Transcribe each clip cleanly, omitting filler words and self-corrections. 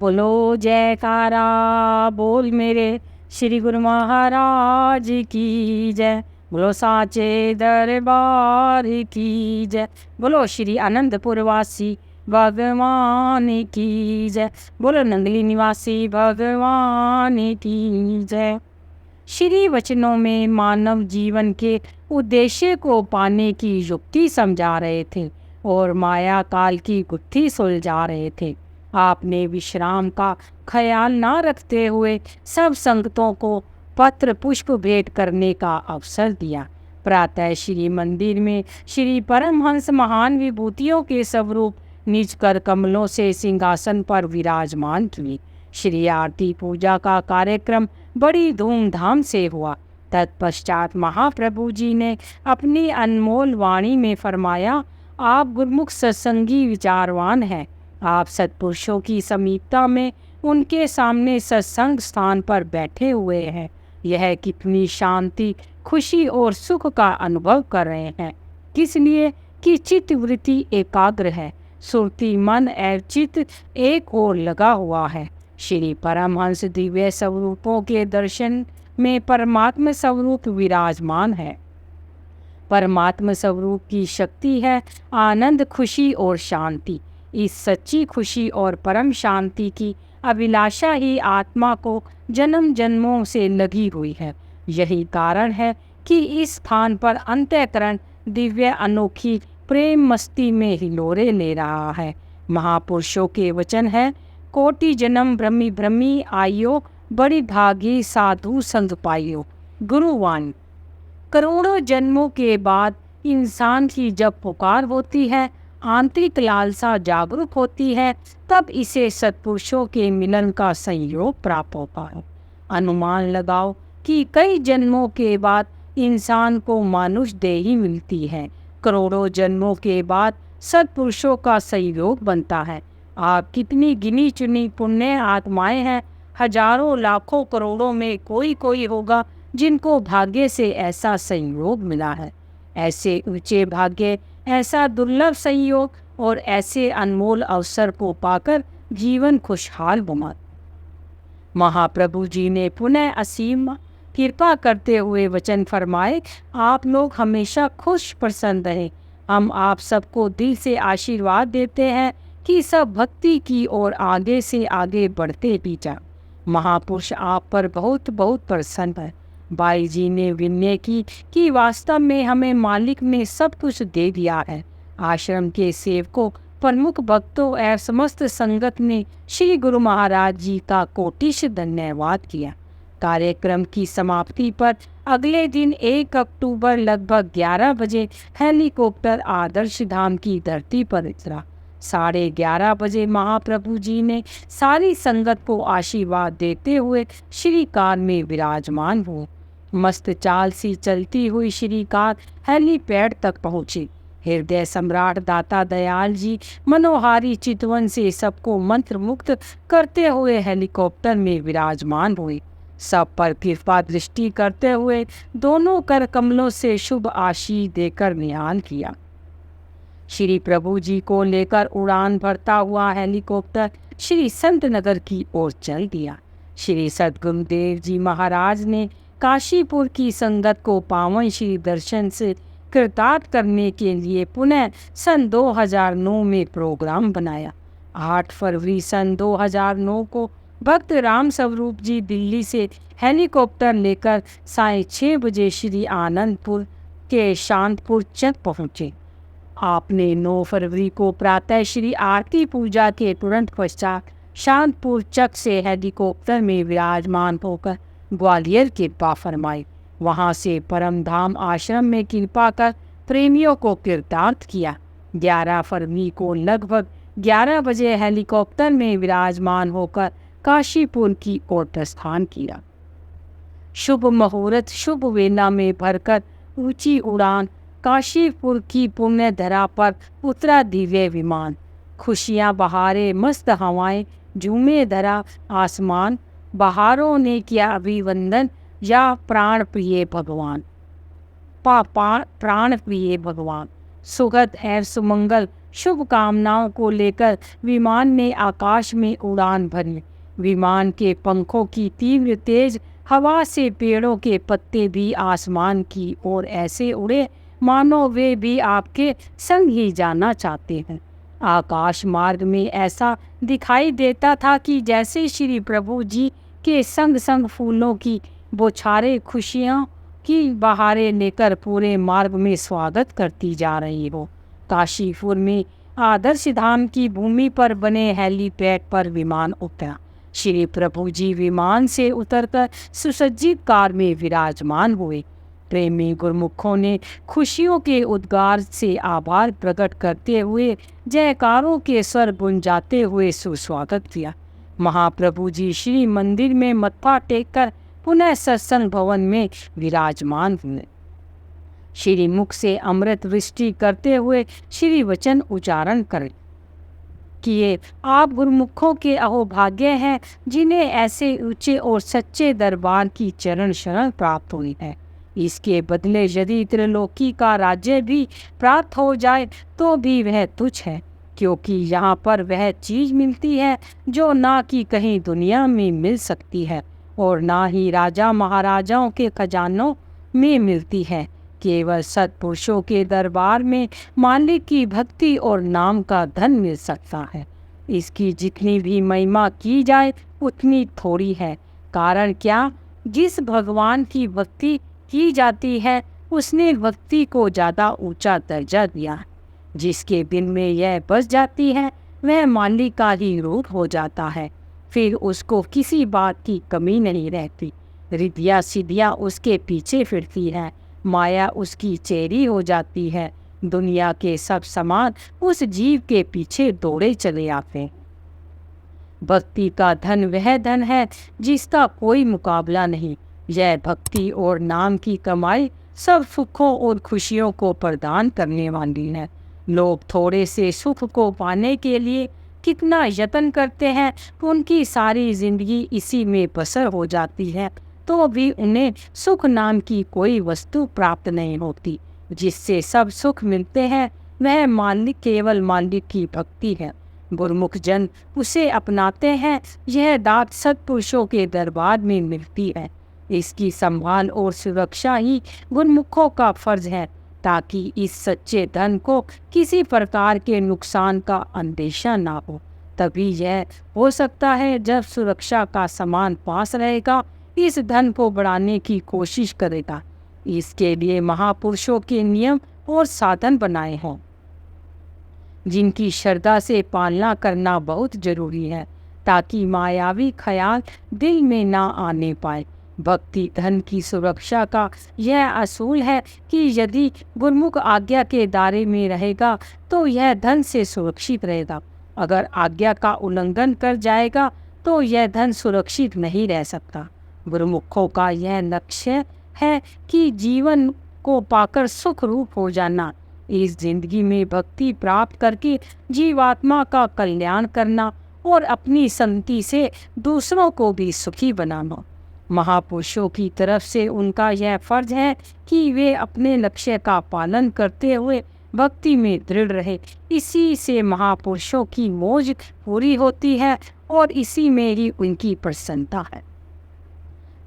बोलो जयकारा बोल मेरे श्री गुरु महाराज की जय। बोलो साचे दरबार की जय। बोलो श्री आनंदपुर वासी भगवान की जय। बोलो नंगली निवासी भगवान की जय। श्री वचनों में मानव जीवन के उद्देश्य को पाने की युक्ति समझा रहे थे और माया काल की गुत्थी सुलझा रहे थे। आपने विश्राम का ख्याल ना रखते हुए सब संगतों को पत्र पुष्प भेंट करने का अवसर दिया। प्रातः श्री मंदिर में श्री परमहंस महान विभूतियों के स्वरूप निज कर कमलों से सिंहासन पर विराजमान किए। श्री आरती पूजा का कार्यक्रम बड़ी धूमधाम से हुआ। तत्पश्चात महाप्रभु जी ने अपनी अनमोल वाणी में फरमाया, आप गुरमुख सत्संगी विचारवान हैं। आप सत्पुरुषों की समीपता में उनके सामने सत्संग स्थान पर बैठे हुए हैं। यह कितनी शांति, खुशी और सुख का अनुभव कर रहे हैं। किस लिए कि चित्त वृत्ति एकाग्र है, सुरती मन एवं चित्त एक ओर लगा हुआ है। श्री परमहंस दिव्य स्वरूपों के दर्शन में परमात्म स्वरूप विराजमान है। परमात्म स्वरूप की शक्ति है आनंद, खुशी और शांति। इस सच्ची खुशी और परम शांति की अभिलाषा ही आत्मा को जन्म जन्मों से लगी हुई है। यही कारण है कि इस स्थान पर अंतःकरण दिव्य अनोखी प्रेम मस्ती में हिलोरे ले रहा है। महापुरुषों के वचन है, कोटि जन्म भ्रमी भ्रमी आयो, बड़ी भागी साधु संग पाइयो। गुरुवाणी। करोड़ों जन्मों के बाद इंसान की जब पुकार होती है, आंतरिक लालसा जागरूक होती है, तब इसे सत्पुरुषों के मिलन का संयोग प्राप्त होता है। अनुमान लगाओ कि कई जन्मों के बाद इंसान को मानुष देही मिलती है। करोड़ों जन्मों के बाद सत्पुरुषों का संयोग बनता है। आप कितनी गिनी चुनी पुण्य आत्माएं हैं। हजारों लाखों करोड़ों में कोई कोई होगा जिनको भाग्य से ऐसा संयोग मिला है। ऐसे ऊंचे भाग्य, ऐसा दुर्लभ संयोग और ऐसे अनमोल अवसर को पाकर जीवन खुशहाल हुआ। महाप्रभु जी ने पुनः असीम कृपा करते हुए वचन फरमाए, आप लोग हमेशा खुश प्रसन्न रहें। हम आप सबको दिल से आशीर्वाद देते हैं कि सब भक्ति की ओर आगे से आगे बढ़ते भी जाएं। महापुरुष आप पर बहुत बहुत प्रसन्न है। बाई जी ने विनय की कि वास्तव में हमें मालिक ने सब कुछ दे दिया है। आश्रम के सेवकों, प्रमुख भक्तों एवं समस्त संगत ने श्री गुरु महाराज जी का कोटिश धन्यवाद किया। कार्यक्रम की समाप्ति पर अगले दिन 1 अक्टूबर लगभग 11 बजे हेलीकॉप्टर आदर्श धाम की धरती पर उतरा। 11:30 बजे महाप्रभु जी ने सारी संगत को आशीर्वाद देते हुए श्री कार में विराजमान हुए। मस्त चाल सी चलती हुई श्री कार हेलीपैड तक पहुंची। हृदय सम्राट दाता दयाल जी मनोहारी चितवन से सबको मंत्र मुक्त करते हुए हेलीकॉप्टर में विराजमान हुए। सब पर कृपा दृष्टि करते हुए दोनों कर कमलों से शुभ आशीष देकर निहाल किया। श्री प्रभु जी को लेकर उड़ान भरता हुआ हेलीकॉप्टर श्री संत नगर की ओर चल दिया। श्री सद्गुरुदेव जी महाराज ने काशीपुर की संगत को पावन श्री दर्शन से कृतार्थ करने के लिए पुनः सन 2009 में प्रोग्राम बनाया। 8 फरवरी सन 2009 को भक्त राम स्वरूप जी दिल्ली से हेलीकॉप्टर लेकर 6:30 बजे श्री आनंदपुर के शांतपुर चक पहुँचे। आपने 9 फरवरी को प्रातः श्री आरती पूजा के तुरंत पश्चात शांतपुर चक से हेलीकॉप्टर में विराजमान होकर ग्वालियर कृपा फरमाई। वहां से परमधाम आश्रम में कृपा कर प्रेमियों को कृतार्थ किया। 11 फरवरी को लगभग 11 बजे हेलीकॉप्टर में विराजमान होकर काशीपुर की ओर प्रस्थान किया। शुभ मुहूर्त शुभ वेला में भरकर ऊंची उड़ान काशीपुर की पुण्य धरा पर उतरा दिव्य विमान। खुशियां बहारे मस्त हवाएं झूमे धरा आसमान, बहारों ने किया अभिवंदन या प्राण प्रिय भगवान। प्राण प्रिय भगवान। सुगत एवं सुमंगल शुभ कामनाओं को लेकर विमान ने आकाश में उड़ान भरी। विमान के पंखों की तीव्र तेज हवा से पेड़ों के पत्ते भी आसमान की ओर ऐसे उड़े मानो वे भी आपके संग ही जाना चाहते हैं। आकाश मार्ग में ऐसा दिखाई देता था कि जैसे श्री प्रभु जी के संग संग फूलों की बौछारें खुशियों की बहारें लेकर पूरे मार्ग में स्वागत करती जा रही हो। काशीपुर में आदर्श धाम की भूमि पर बने हेलीपैड पर विमान उतरा। श्री प्रभु जी विमान से उतरकर सुसज्जित कार में विराजमान हुए। प्रेमी गुरमुखों ने खुशियों के उद्गार से आभार प्रकट करते हुए जयकारों के स्वर गुंजाते हुए सुस्वागत किया। महाप्रभु जी श्री मंदिर में मत्था टेककर पुनः सत्संग भवन में विराजमान हुए। श्री मुख से अमृत वृष्टि करते हुए श्री वचन उच्चारण कर किए। आप गुरुमुखों के अहोभाग्य हैं जिन्हें ऐसे ऊंचे और सच्चे दरबार की चरण शरण प्राप्त हुई है। इसके बदले यदि त्रिलोकी का राज्य भी प्राप्त हो जाए तो भी वह तुच्छ है, क्योंकि यहाँ पर वह चीज मिलती है जो ना कि कहीं दुनिया में मिल सकती है और ना ही राजा महाराजाओं के खजानों में मिलती है। केवल सत्पुरुषों के दरबार में मालिक की भक्ति और नाम का धन मिल सकता है। इसकी जितनी भी महिमा की जाए उतनी थोड़ी है। कारण क्या, जिस भगवान की भक्ति की जाती है उसने भक्ति को ज़्यादा ऊंचा दर्जा दिया है। जिसके दिल में यह बस जाती है वह मालिक का ही रूप हो जाता है। फिर उसको किसी बात की कमी नहीं रहती। रिद्धियाँ सिद्धियाँ उसके पीछे फिरती हैं, माया उसकी चेरी हो जाती है। दुनिया के सब सामान उस जीव के पीछे दौड़े चले आते हैं। भक्ति का धन वह धन है जिसका कोई मुकाबला नहीं। यह भक्ति और नाम की कमाई सब सुखों और खुशियों को प्रदान करने वाली है। लोग थोड़े से सुख को पाने के लिए कितना यत्न करते हैं, उनकी सारी जिंदगी इसी में बसर हो जाती है, तो भी उन्हें सुख नाम की कोई वस्तु प्राप्त नहीं होती। जिससे सब सुख मिलते हैं वह मालिक, केवल मालिक की भक्ति है। गुरमुख जन उसे अपनाते हैं। यह दात सत्पुरुषों के दरबार में मिलती है। इसकी संभाल और सुरक्षा ही गुरमुखों का फर्ज है, ताकि इस सच्चे धन को किसी प्रकार के नुकसान का अंदेशा ना हो। तभी यह हो सकता है जब सुरक्षा का सामान पास रहेगा, इस धन को बढ़ाने की कोशिश करेगा। इसके लिए महापुरुषों के नियम और साधन बनाए हों, जिनकी श्रद्धा से पालना करना बहुत जरूरी है, ताकि मायावी ख्याल दिल में ना आने पाए। भक्ति धन की सुरक्षा का यह असूल है कि यदि गुरमुख आज्ञा के दायरे में रहेगा तो यह धन से सुरक्षित रहेगा। अगर आज्ञा का उल्लंघन कर जाएगा तो यह धन सुरक्षित नहीं रह सकता। गुरुमुखों का यह लक्ष्य है कि जीवन को पाकर सुख रूप हो जाना, इस जिंदगी में भक्ति प्राप्त करके जीवात्मा का कल्याण करना और अपनी संगति से दूसरों को भी सुखी बनाना। महापुरुषों की तरफ से उनका यह फर्ज है कि वे अपने लक्ष्य का पालन करते हुए भक्ति में दृढ़ रहे। इसी से महापुरुषों की मौज पूरी होती है और इसी में ही उनकी प्रसन्नता है।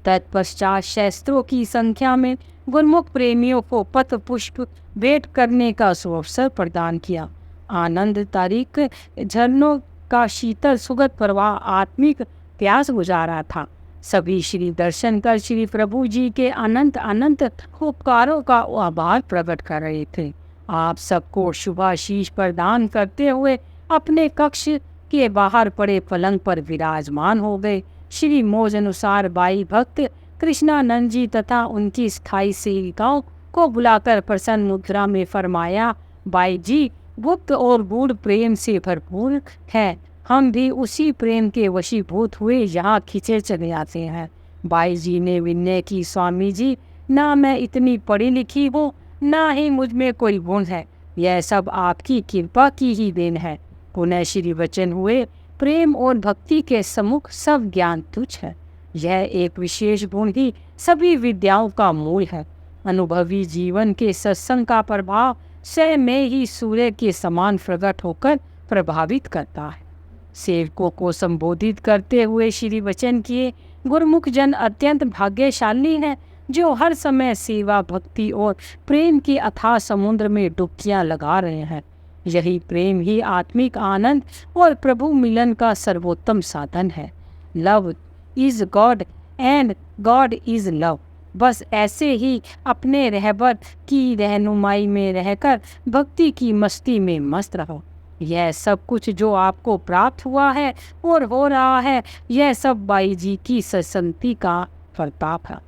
तत्पश्चात शास्त्रों की संख्या में गुरमुख प्रेमियों को पत्र पुष्प भेंट करने का सुअवसर प्रदान किया। आनंद तारीख झरनों का शीतल सुगंध प्रवाह आत्मिक प्यास गुजारा था। सभी श्री दर्शन कर श्री प्रभु जी के अनंत अनंत उपकारों का आभार प्रकट कर रहे थे। आप सबको शुभाशीष प्रदान करते हुए अपने कक्ष के बाहर पड़े पलंग पर विराजमान हो गए। श्री मौज अनुसार बाई भक्त कृष्णानंद जी तथा उनकी स्थायी सेविकाओं को बुलाकर प्रसन्न मुद्रा में फरमाया, बाई जी गुप्त और गूढ़ प्रेम से भरपूर है। हम भी उसी प्रेम के वशीभूत हुए यहाँ खींचे चले आते हैं। बाई जी ने विनय की, स्वामी जी ना मैं इतनी पढ़ी लिखी हूँ, ना ही मुझ में कोई गुण है, यह सब आपकी कृपा की ही देन है। पुनः श्री वचन हुए, प्रेम और भक्ति के सम्मुख सब ज्ञान तुच्छ है। यह एक विशेष गुण ही सभी विद्याओं का मूल है। अनुभवी जीवन के सत्संग का प्रभाव स्वयं में ही सूर्य के समान प्रकट होकर प्रभावित करता है। सेवकों को संबोधित करते हुए श्री वचन किए, गुरुमुख जन अत्यंत भाग्यशाली हैं जो हर समय सेवा, भक्ति और प्रेम के अथाह समुद्र में डुबकियां लगा रहे हैं। यही प्रेम ही आत्मिक आनंद और प्रभु मिलन का सर्वोत्तम साधन है। Love is God and God is love. बस ऐसे ही अपने रहबर की रहनुमाई में रहकर भक्ति की मस्ती में मस्त रहो। यह सब कुछ जो आपको प्राप्त हुआ है और हो रहा है, यह सब बाई जी की सत्संगति का प्रताप है।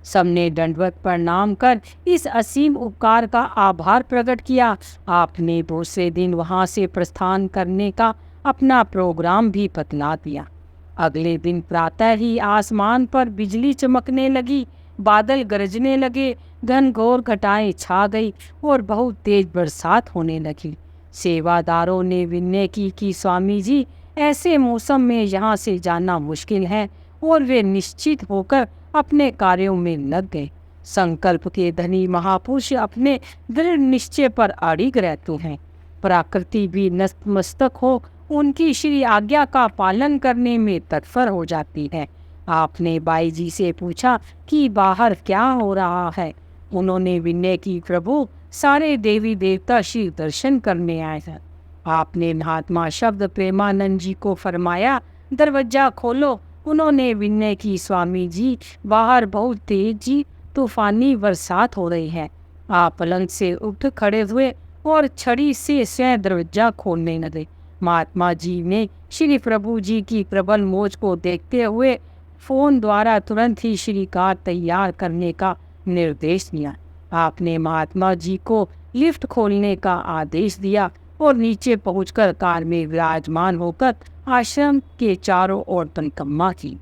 सबने दंडवत प्रणाम कर इस असीम उपकार का आभार प्रकट किया। आपने दूसरे दिन वहां से प्रस्थान करने का अपना प्रोग्राम भी बतला दिया। अगले दिन प्रातः ही आसमान पर बिजली चमकने लगी, बादल गरजने लगे, घनघोर घटाएं छा गई और बहुत तेज बरसात होने लगी। सेवादारों ने विनय की कि स्वामी जी, ऐसे मौसम में यहाँ से जाना मुश्किल है, और वे निश्चित होकर अपने कार्यों में लग गए। संकल्प के धनी महापुरुष अपने दृढ़ निश्चय पर अड़िग रहते हैं। प्रकृति भी नतमस्तक हो उनकी श्री आज्ञा का पालन करने में तत्पर हो जाती है। आपने बाई जी से पूछा कि बाहर क्या हो रहा है। उन्होंने विनय की, प्रभु सारे देवी देवता श्री दर्शन करने आए हैं। आपने महात्मा शब्द प्रेमानंद जी को फरमाया, दरवाजा खोलो। उन्होंने विनय की, स्वामी जी बाहर बहुत तेज तूफानी बरसात हो रही है। आप पलंग से उठ खड़े हुए और छड़ी से स्वयं दरवाजा खोलने लगे। महात्मा जी ने श्री प्रभु जी की प्रबल मोज को देखते हुए फोन द्वारा तुरंत ही श्री कार तैयार करने का निर्देश दिया। आपने महात्मा जी को लिफ्ट खोलने का आदेश दिया और नीचे पहुंचकर कार में विराजमान होकर आश्रम के चारों ओर परिक्रमा की।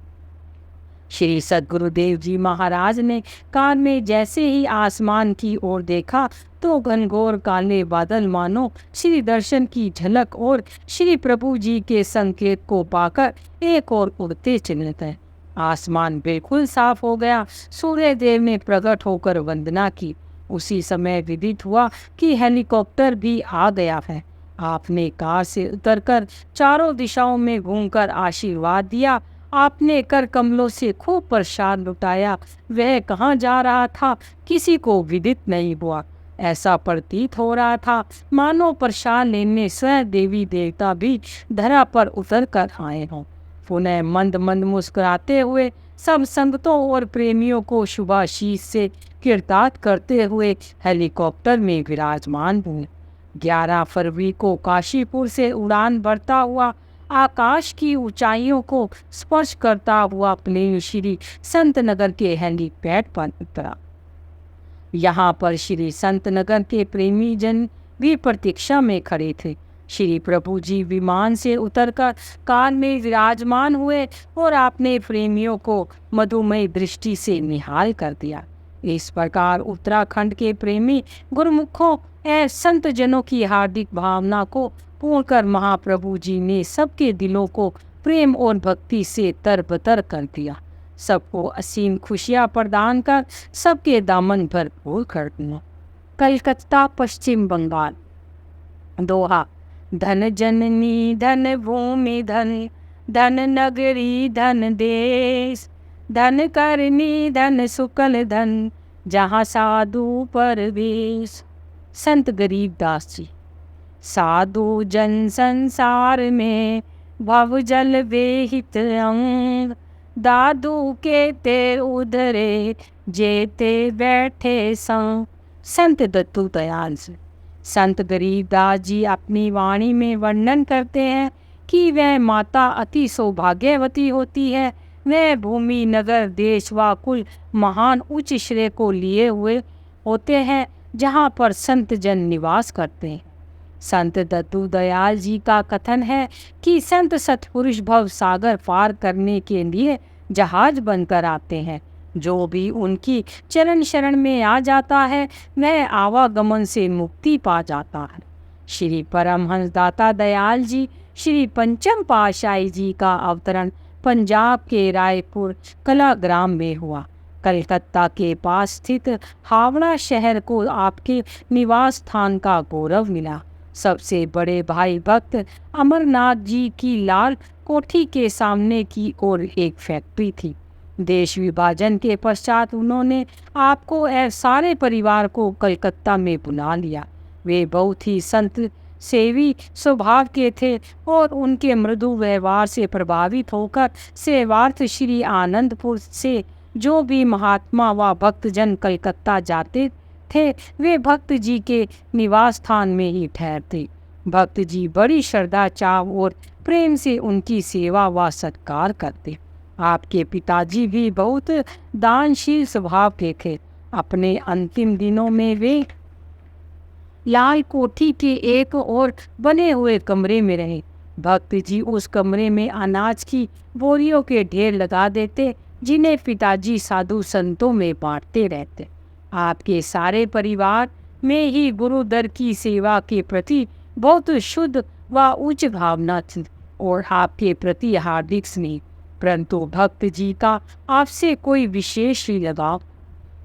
श्री सद्गुरुदेव जी महाराज ने कार में जैसे ही आसमान की ओर देखा तो घनघोर काले बादल मानो श्री दर्शन की झलक और श्री प्रभु जी के संकेत को पाकर एक और उड़ते चले गए। आसमान बिल्कुल साफ हो गया। सूर्य देव ने प्रकट होकर वंदना की। उसी समय विदित हुआ कि हेलीकॉप्टर भी आ गया है। आपने कार से उतरकर चारों दिशाओं में घूमकर आशीर्वाद दिया। आपने कर कमलों से खूब प्रसाद लुटाया। वह कहाँ जा रहा था किसी को विदित नहीं हुआ। ऐसा प्रतीत हो रहा था मानो प्रसाद लेने स्वयं देवी देवता भी धरा पर उतर कर आए हों। पुनः मंद मंद मुस्कुराते हुए सब संगतों और प्रेमियों को शुभाशीष से कीर्तार्थ करते हुए हेलीकॉप्टर में विराजमान हुए। 11 फरवरी को काशीपुर से उड़ान भरता हुआ आकाश की ऊंचाइयों को स्पर्श करता हुआ प्लेन श्री संत नगर के हेलीपैड पर उतरा। यहाँ पर श्री संत नगर के प्रेमी जन भी प्रतीक्षा में खड़े थे। श्री प्रभु जी विमान से उतरकर कार में विराजमान हुए और आपने प्रेमियों को मधुमय दृष्टि से निहाल कर दिया। इस प्रकार उत्तराखंड के प्रेमी गुरुमुखों एवं संत जनों की हार्दिक भावना को पूर्ण कर महाप्रभु जी ने सबके दिलों को प्रेम और भक्ति से तरबतर कर दिया। सबको असीम खुशियाँ प्रदान कर सबके दामन भरपूर कर दिया। कलकत्ता, पश्चिम बंगाल। दोहा। धन जननी धन भूमि धन, धन नगरी धन देश, धन करनी धन सुकल धन, जहाँ साधु परवेश। संत गरीबदास जी। साधु जन संसार में भव जल बेहित अंग, दादू के ते उधरे जेते बैठे संग। संत दत्तू दयाल जी। संत गरीबदास जी अपनी वाणी में वर्णन करते हैं कि वह माता अति सौभाग्यवती होती है। वह भूमि, नगर, देश व कुल महान उच्च श्रेय को लिए हुए होते हैं जहाँ पर संत जन निवास करते हैं। संत दत्तू दयाल जी का कथन है कि संत सत्पुरुष भव सागर पार करने के लिए जहाज बनकर आते हैं। जो भी उनकी चरण शरण में आ जाता है वह आवागमन से मुक्ति पा जाता है। श्री परमहंस दाता दयाल जी श्री पंचम पातशाही जी का अवतरण पंजाब के रायपुर कलाग्राम में हुआ। कलकत्ता के पास स्थित हावड़ा शहर को आपके निवास स्थान का गौरव मिला। सबसे बड़े भाई भक्त अमरनाथ जी की लाल कोठी के सामने की ओर एक फैक्ट्री थी। देश विभाजन के पश्चात उन्होंने आपको और सारे परिवार को कलकत्ता में बुला लिया। वे बहुत ही संत सेवी स्वभाव के थे और उनके मृदु व्यवहार से प्रभावित होकर सेवार्थ श्री आनंदपुर से जो भी महात्मा व भक्तजन कलकत्ता जाते थे वे भक्त जी के निवास स्थान में ही ठहरते। भक्त जी बड़ी श्रद्धा चाव और प्रेम से उनकी सेवा व सत्कार करते। आपके पिताजी भी बहुत दानशील स्वभाव के थे। अपने अंतिम दिनों में वे लाल कोठी के एक और बने हुए कमरे में रहे। भक्त जी उस कमरे में अनाज की बोरियों के ढेर लगा देते जिन्हें पिताजी साधु संतों में बांटते रहते। आपके सारे परिवार में ही गुरुदर की सेवा के प्रति बहुत शुद्ध व उच्च भावना थी और आपके प्रति हार्दिक स्नेह, परंतु भक्त जी का आपसे कोई विशेष लगाव।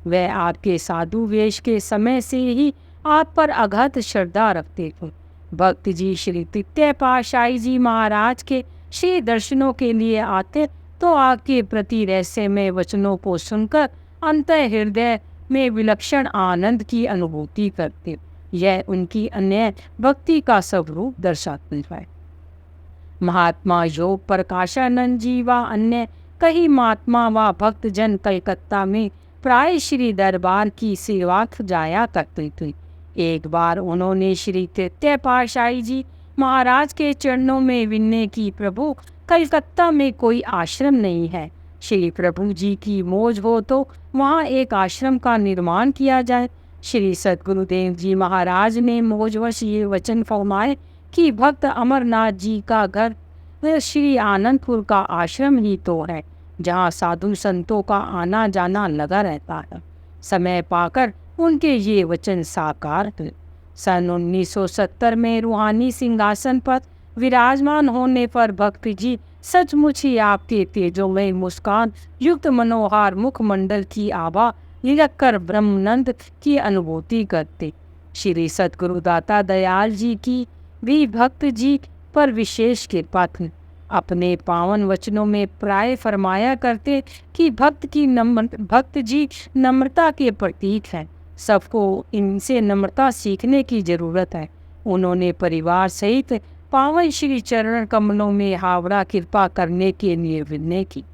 वह आपके साधु वेश के समय से ही आप पर अगाध श्रद्धा रखते थे। भक्त जी श्री तृतीय पातशाही जी महाराज के श्री दर्शनों के लिए आते तो आपके प्रति रहस्यमय वचनों को सुनकर अंतः हृदय में विलक्षण आनंद की अनुभूति करते। यह उनकी अन्य भक्ति का स्वरूप दर्शाती है। महात्मा योग प्रकाशानंद जी व अन्य कई महात्मा व भक्तजन कलकत्ता में प्राय श्री दरबार की सेवार्थ जाया करते थे। एक बार उन्होंने श्री तृतीय पातशाही जी महाराज के चरणों में विनय की, प्रभु कलकत्ता में कोई आश्रम नहीं है, श्री प्रभु जी की मौज हो तो वहाँ एक आश्रम का निर्माण किया जाए। श्री सद्गुरुदेव जी महाराज ने मौजवश ये वचन फरमाए कि भक्त अमरनाथ जी का घर श्री आनंदपुर का आश्रम ही तो है जहाँ साधु संतों का आना जाना लगा रहता है। समय पाकर उनके ये वचन साकार हुए। सन 1970 में रूहानी सिंहासन पर विराजमान होने पर भक्त जी सचमुच ही आपके तेजोमय मुस्कान युक्त मनोहर मुखमंडल की आभा लिलक कर ब्रह्मानंद की अनुभूति करते। श्री सद्गुरुदाता दयाल जी की भी भक्त जी पर विशेष कृपा थी। अपने पावन वचनों में प्राय फरमाया करते कि भक्त जी नम्रता के प्रतीक हैं, सबको इनसे नम्रता सीखने की जरूरत है। उन्होंने परिवार सहित पावन श्री चरण कमलों में हावड़ा कृपा करने के लिए विनय की।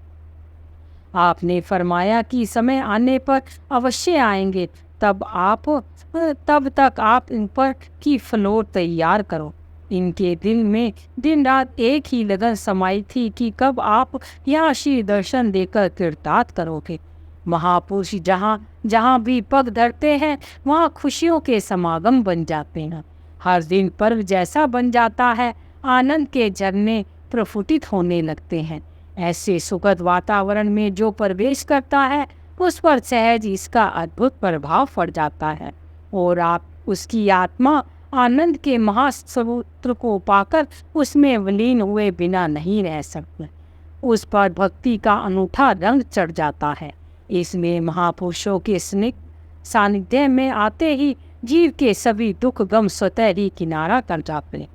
आपने फरमाया कि समय आने पर अवश्य आएंगे, तब तक आप इन पर की फ्लोर तैयार करो। इनके दिल में दिन रात एक ही लगन समाई थी कि कब आप यहाँ श्री दर्शन देकर कृतार्थ करोगे। महापुरुष जहाँ जहाँ भी पग धरते हैं वहाँ खुशियों के समागम बन जाते हैं। हर दिन पर्व जैसा बन जाता है, आनंद के झरने प्रफुटित होने लगते हैं। ऐसे सुखद वातावरण में जो प्रवेश करता है उस पर सहज इसका अद्भुत प्रभाव पड़ जाता है और आप उसकी आत्मा आनंद के महासमुद्र को पाकर उसमें विलीन हुए बिना नहीं रह सकते। उस पर भक्ति का अनूठा रंग चढ़ जाता है। इसमें महापुरुषों के सानिध्य में आते ही जीव के सभी दुख गम स्वतः ही किनारा कर जाते हैं।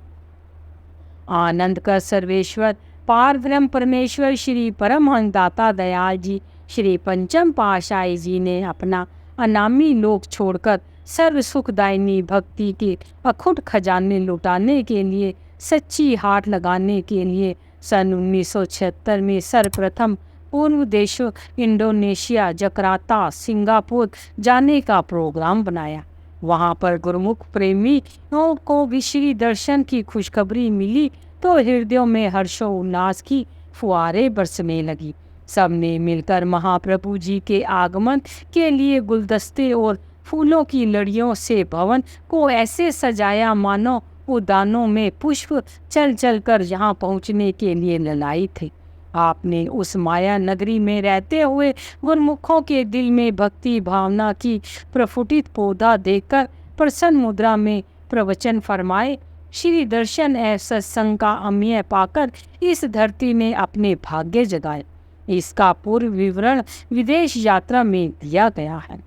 आनंद का सर्वेश्वर पार ब्रह्म परमेश्वर श्री परमहंस दाता दयाल जी श्री पंचम पातशाही जी ने अपना अनामी लोक छोड़कर सर्व सुखदायिनी भक्ति के अखुट खजाने लुटाने के लिए, सच्ची हाट लगाने के लिए सन 1976 में सर्वप्रथम पूर्व देशों इंडोनेशिया, जकार्ता, सिंगापुर जाने का प्रोग्राम बनाया। वहाँ पर गुरुमुख प्रेमियों को भी श्री दर्शन की खुशखबरी मिली तो हृदयों में हर्षोल्लास की फुहारें बरसने लगी। सबने मिलकर महाप्रभु जी के आगमन के लिए गुलदस्ते और फूलों की लड़ियों से भवन को ऐसे सजाया मानो उद्यानों में पुष्प चल चल कर यहाँ पहुँचने के लिए ललाई थे। आपने उस माया नगरी में रहते हुए गुरमुखों के दिल में भक्ति भावना की प्रफुटित पौधा देखकर प्रसन्न मुद्रा में प्रवचन फरमाए। श्री दर्शन सत्संग का अम्य पाकर इस धरती ने अपने भाग्य जगाए। इसका पूर्व विवरण विदेश यात्रा में दिया गया है।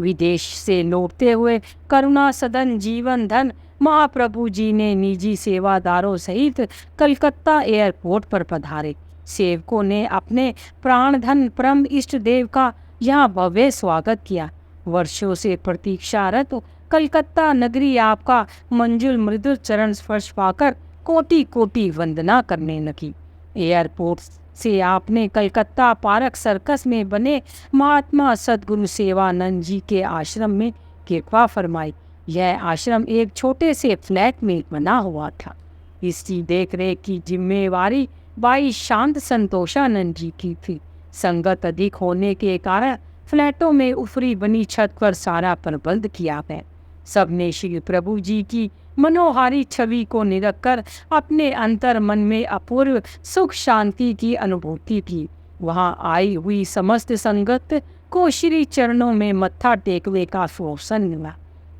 विदेश से लौटते हुए करुणा सदन जीवन धन महाप्रभु जी ने निजी सेवादारों सहित कलकत्ता एयरपोर्ट पर पधारे। सेवकों ने अपने प्राण धन परम इष्ट देव का यहाँ भव्य स्वागत किया। वर्षों से प्रतीक्षारत कलकत्ता नगरी आपका मंजुल मृदुल चरण स्पर्श पाकर कोटि कोटि वंदना करने लगी। एयरपोर्ट से आपने कलकत्ता पार्क सर्कस में बने महात्मा सदगुरु सेवानंद जी के आश्रम में कृपा फरमाई। यह आश्रम एक छोटे से फ्लैट में बना हुआ था। इसकी देखरेख की जिम्मेवारी बाई शांत संतोषानंद जी की थी। संगत अधिक होने के कारण फ्लैटों में ऊपरी बनी छत पर सारा प्रबंध किया गया। सबने श्री प्रभु जी की मनोहारी छवि को निरख कर अपने अंतर मन में अपूर्व सुख शांति की अनुभूति की। वहां आई हुई समस्त संगत को श्री चरणों में मत्था टेकने का अवसर मिला।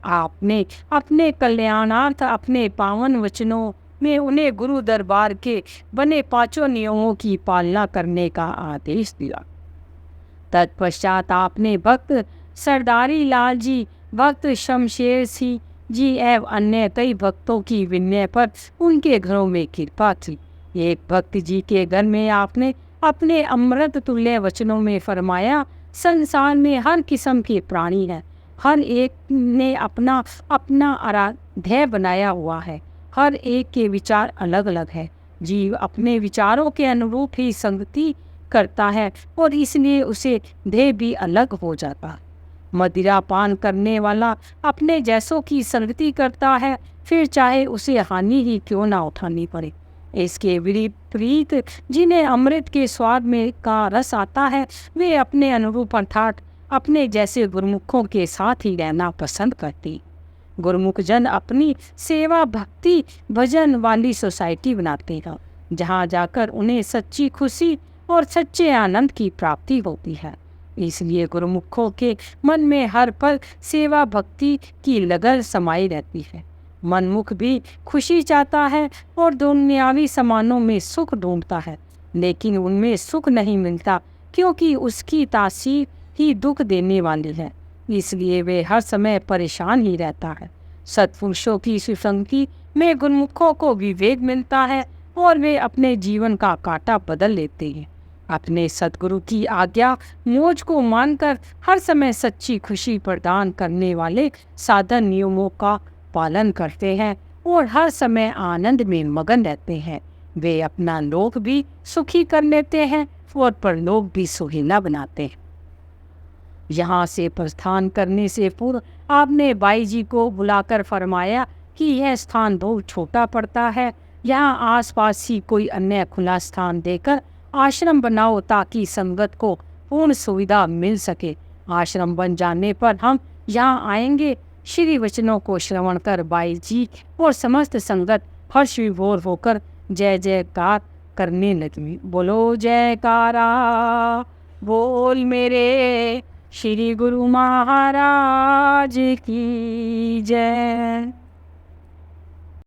आपने अपने कल्याणार्थ अपने पावन वचनों में उन्हें गुरु दरबार के बने 5 नियमों की पालना करने का आदेश दिया। तत्पश्चात आपने भक्त सरदारी लाल जी, भक्त शमशेर सिंह जी एवं अन्य कई भक्तों की विनय पर उनके घरों में कृपा की। एक भक्त जी के घर में आपने अपने अमृत तुल्य वचनों में फरमाया, संसार में हर किस्म के प्राणी हैं, हर एक ने अपना अपना आराध्य बनाया हुआ है, हर एक के विचार अलग अलग है। जीव अपने विचारों के अनुरूप ही संगति करता है और इसलिए उसे ध्येय भी अलग हो जाता है। मदिरा पान करने वाला अपने जैसों की संगति करता है, फिर चाहे उसे हानि ही क्यों ना उठानी पड़े। इसके विपरीत जिन्हें अमृत के स्वाद में का रस आता है, वे अपने अनुरूप अर्थात अपने जैसे गुरुमुखों के साथ ही रहना पसंद करती। गुरुमुख जन अपनी सेवा भक्ति भजन वाली सोसाइटी बनाते हैं, जहाँ जाकर उन्हें सच्ची खुशी और सच्चे आनंद की प्राप्ति होती है। इसलिए गुरुमुखों के मन में हर पल सेवा भक्ति की लगन समाई रहती है। मनमुख भी खुशी चाहता है और दुनियावी सामानों में सुख ढूंढता है, लेकिन उनमें सुख नहीं मिलता क्योंकि उसकी तासीर ही दुख देने वाली है। इसलिए वे हर समय परेशान ही रहता है। सत्पुरुषों की सुसंगति में गुरुमुखों को विवेक मिलता है और वे अपने जीवन का कांटा बदल लेते हैं। अपने सद्गुरु की आज्ञा मौज को मानकर हर समय सच्ची खुशी प्रदान करने वाले साधन नियमों का पालन करते हैं और हर समय आनंद में मगन रहते हैं। वे अपना लोक भी सुखी कर लेते हैं और परलोक भी सुहेला बनाते हैं। यहाँ से प्रस्थान करने से पूर्व आपने बाई जी को बुलाकर फरमाया कि यह स्थान बहुत छोटा पड़ता है, यहाँ आसपास ही कोई अन्य खुला स्थान देकर आश्रम बनाओ ताकि संगत को पूर्ण सुविधा मिल सके। आश्रम बन जाने पर हम यहाँ आएंगे। श्री वचनों को श्रवण कर बाई जी और समस्त संगत हर्ष विभोर होकर जय जयकार करने लगी। बोलो जयकारा बोल मेरे श्री गुरु महाराज की जय।